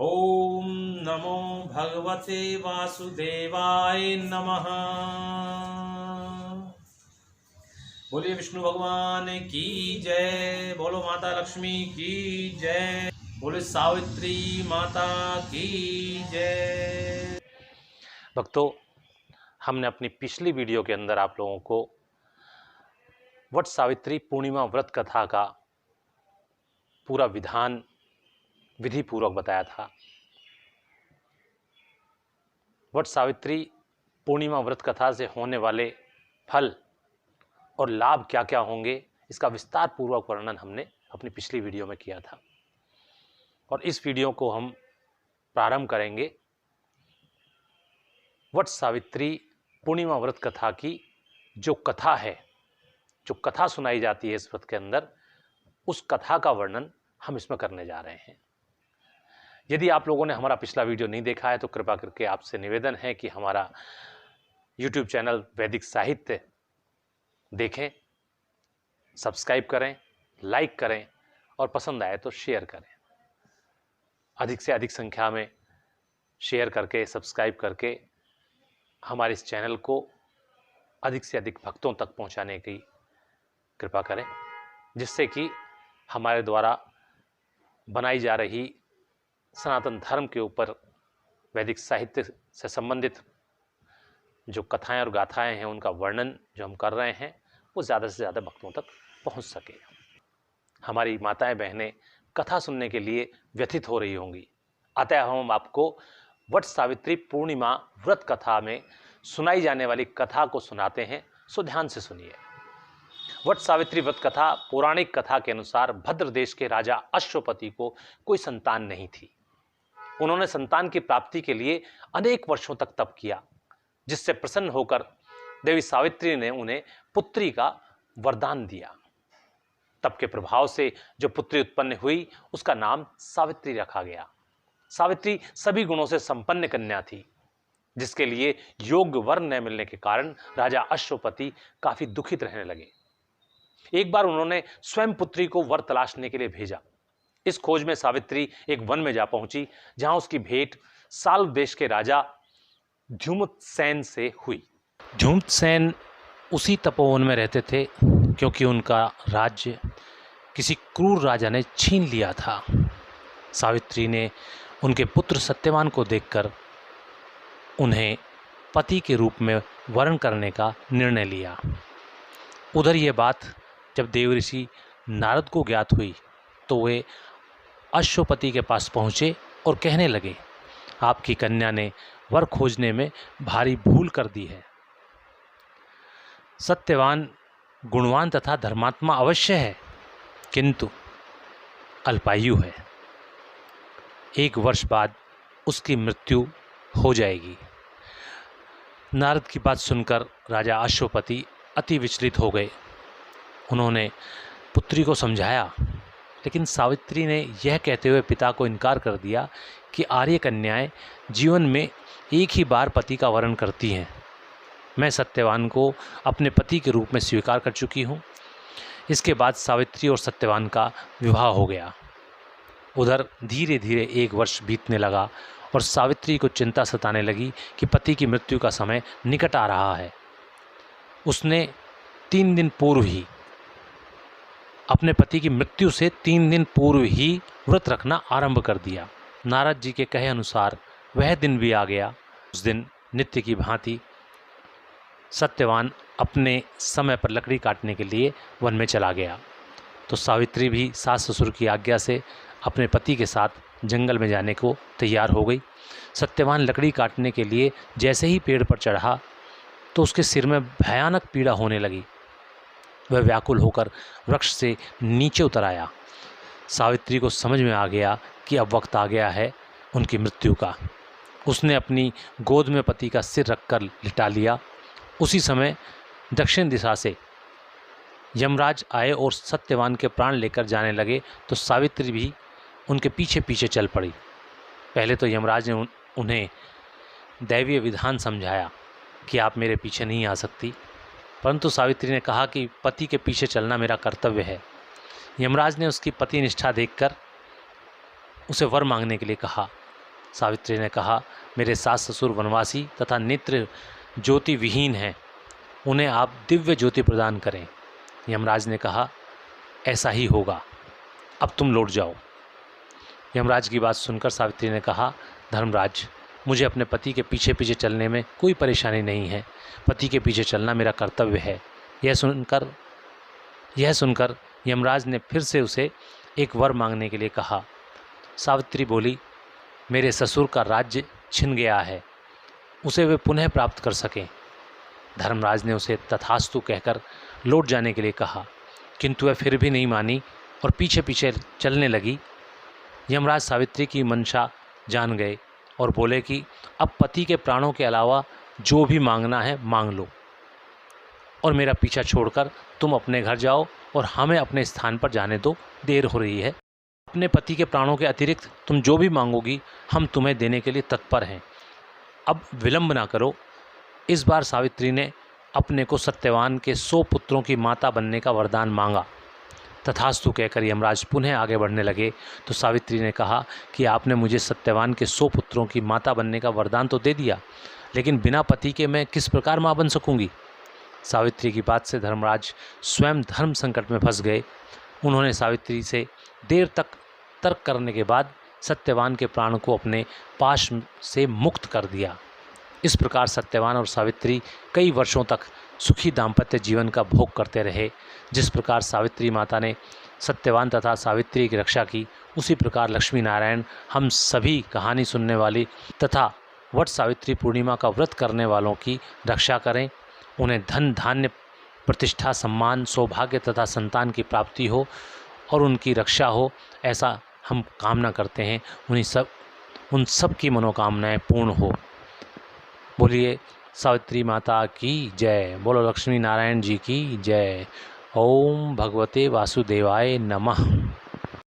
ओम नमो भगवते वासुदेवाय नमः। बोलिए विष्णु भगवान की जय, बोलो माता लक्ष्मी की जय, बोले सावित्री माता की जय। भक्तों, हमने अपनी पिछली वीडियो के अंदर आप लोगों को वट सावित्री पूर्णिमा व्रत कथा का पूरा विधान विधि पूर्वक बताया था। वट सावित्री पूर्णिमा व्रत कथा से होने वाले फल और लाभ क्या क्या होंगे, इसका विस्तार पूर्वक वर्णन हमने अपनी पिछली वीडियो में किया था। और इस वीडियो को हम प्रारंभ करेंगे वट सावित्री पूर्णिमा व्रत कथा की जो कथा है, जो कथा सुनाई जाती है इस व्रत के अंदर, उस कथा का वर्णन हम इसमें करने जा रहे हैं। यदि आप लोगों ने हमारा पिछला वीडियो नहीं देखा है तो कृपा करके आपसे निवेदन है कि हमारा YouTube चैनल वैदिक साहित्य देखें, सब्सक्राइब करें, लाइक करें और पसंद आए तो शेयर करें। अधिक से अधिक संख्या में शेयर करके, सब्सक्राइब करके हमारे इस चैनल को अधिक से अधिक भक्तों तक पहुंचाने की कृपा करें, जिससे कि हमारे द्वारा बनाई जा रही सनातन धर्म के ऊपर वैदिक साहित्य से संबंधित जो कथाएं और गाथाएं हैं, उनका वर्णन जो हम कर रहे हैं वो ज़्यादा से ज़्यादा भक्तों तक पहुंच सके। हमारी माताएं बहनें कथा सुनने के लिए व्यथित हो रही होंगी, अतः हम आपको वट सावित्री पूर्णिमा व्रत कथा में सुनाई जाने वाली कथा को सुनाते हैं, सो ध्यान से सुनिए। वट सावित्री व्रत कथा पौराणिक कथा के अनुसार भद्र देश के राजा अश्वपति को कोई संतान नहीं थी। उन्होंने संतान की प्राप्ति के लिए अनेक वर्षों तक तप किया, जिससे प्रसन्न होकर देवी सावित्री ने उन्हें पुत्री का वरदान दिया। तप के प्रभाव से जो पुत्री उत्पन्न हुई उसका नाम सावित्री रखा गया। सावित्री सभी गुणों से संपन्न कन्या थी, जिसके लिए योग्य वर न मिलने के कारण राजा अश्वपति काफी दुखित रहने लगे। एक बार उन्होंने स्वयं पुत्री को वर तलाशने के लिए भेजा। इस खोज में सावित्री एक वन में जा पहुंची, जहां उसकी भेंट साल देश के राजा ध्युमतसेन से हुई। ध्युमतसेन उसी तपोवन में रहते थे क्योंकि उनका राज्य किसी क्रूर राजा ने छीन लिया था। सावित्री ने उनके पुत्र सत्यवान को देखकर उन्हें पति के रूप में वरण करने का निर्णय लिया। उधर ये बात जब देवऋषि नारद को ज्ञात हुई तो वे अश्वपति के पास पहुँचे और कहने लगे, आपकी कन्या ने वर खोजने में भारी भूल कर दी है। सत्यवान गुणवान तथा धर्मात्मा अवश्य है, किंतु अल्पायु है। 1 वर्ष बाद उसकी मृत्यु हो जाएगी। नारद की बात सुनकर राजा अश्वपति अति विचलित हो गए। उन्होंने पुत्री को समझाया, लेकिन सावित्री ने यह कहते हुए पिता को इनकार कर दिया कि आर्य कन्याएं जीवन में एक ही बार पति का वरण करती हैं। मैं सत्यवान को अपने पति के रूप में स्वीकार कर चुकी हूँ। इसके बाद सावित्री और सत्यवान का विवाह हो गया। उधर धीरे धीरे 1 वर्ष बीतने लगा और सावित्री को चिंता सताने लगी कि पति की मृत्यु का समय निकट आ रहा है। उसने 3 दिन पूर्व ही अपने पति की मृत्यु से 3 दिन पूर्व ही व्रत रखना आरंभ कर दिया। नारद जी के कहे अनुसार वह दिन भी आ गया। उस दिन नित्य की भांति सत्यवान अपने समय पर लकड़ी काटने के लिए वन में चला गया, तो सावित्री भी सास ससुर की आज्ञा से अपने पति के साथ जंगल में जाने को तैयार हो गई। सत्यवान लकड़ी काटने के लिए जैसे ही पेड़ पर चढ़ा तो उसके सिर में भयानक पीड़ा होने लगी। वह व्याकुल होकर वृक्ष से नीचे उतर आया। सावित्री को समझ में आ गया कि अब वक्त आ गया है उनकी मृत्यु का। उसने अपनी गोद में पति का सिर रखकर लिटा लिया। उसी समय दक्षिण दिशा से यमराज आए और सत्यवान के प्राण लेकर जाने लगे, तो सावित्री भी उनके पीछे पीछे चल पड़ी। पहले तो यमराज ने उन्हें दैवीय विधान समझाया कि आप मेरे पीछे नहीं आ सकती, परंतु सावित्री ने कहा कि पति के पीछे चलना मेरा कर्तव्य है। यमराज ने उसकी पति निष्ठा देखकर उसे वर मांगने के लिए कहा, सावित्री ने कहा, मेरे सास ससुर वनवासी तथा नेत्र ज्योति विहीन हैं, उन्हें आप दिव्य ज्योति प्रदान करें। यमराज ने कहा, ऐसा ही होगा, अब तुम लौट जाओ। यमराज की बात सुनकर सावित्री ने कहा, धर्मराज, मुझे अपने पति के पीछे पीछे चलने में कोई परेशानी नहीं है, पति के पीछे चलना मेरा कर्तव्य है। यह सुनकर यमराज ने फिर से उसे एक वर मांगने के लिए कहा। सावित्री बोली, मेरे ससुर का राज्य छिन गया है, उसे वे पुनः प्राप्त कर सकें। धर्मराज ने उसे तथास्तु कहकर लौट जाने के लिए कहा, किंतु वह फिर भी नहीं मानी और पीछे पीछे चलने लगी। यमराज सावित्री की मंशा जान गए और बोले कि अब पति के प्राणों के अलावा जो भी मांगना है मांग लो, और मेरा पीछा छोड़कर तुम अपने घर जाओ और हमें अपने स्थान पर जाने दो, देर हो रही है। अपने पति के प्राणों के अतिरिक्त तुम जो भी मांगोगी हम तुम्हें देने के लिए तत्पर हैं, अब विलंब ना करो। इस बार सावित्री ने अपने को सत्यवान के 100 पुत्रों की माता बनने का वरदान मांगा। तथास्तु कहकर यमराज पुनः आगे बढ़ने लगे तो सावित्री ने कहा कि आपने मुझे सत्यवान के 100 पुत्रों की माता बनने का वरदान तो दे दिया, लेकिन बिना पति के मैं किस प्रकार माँ बन सकूंगी। सावित्री की बात से धर्मराज स्वयं धर्म संकट में फंस गए। उन्होंने सावित्री से देर तक तर्क करने के बाद सत्यवान के प्राण को अपने पाश से मुक्त कर दिया। इस प्रकार सत्यवान और सावित्री कई वर्षों तक सुखी दाम्पत्य जीवन का भोग करते रहे। जिस प्रकार सावित्री माता ने सत्यवान तथा सावित्री की रक्षा की, उसी प्रकार लक्ष्मी नारायण हम सभी कहानी सुनने वाली तथा वट सावित्री पूर्णिमा का व्रत करने वालों की रक्षा करें। उन्हें धन धान्य प्रतिष्ठा सम्मान सौभाग्य तथा संतान की प्राप्ति हो और उनकी रक्षा हो, ऐसा हम कामना करते हैं। उन सब की मनोकामनाएं पूर्ण हो। बोलिए सावित्री माता की जय, बोलो लक्ष्मी नारायण जी की जय। ओम भगवते वासुदेवाय नमः।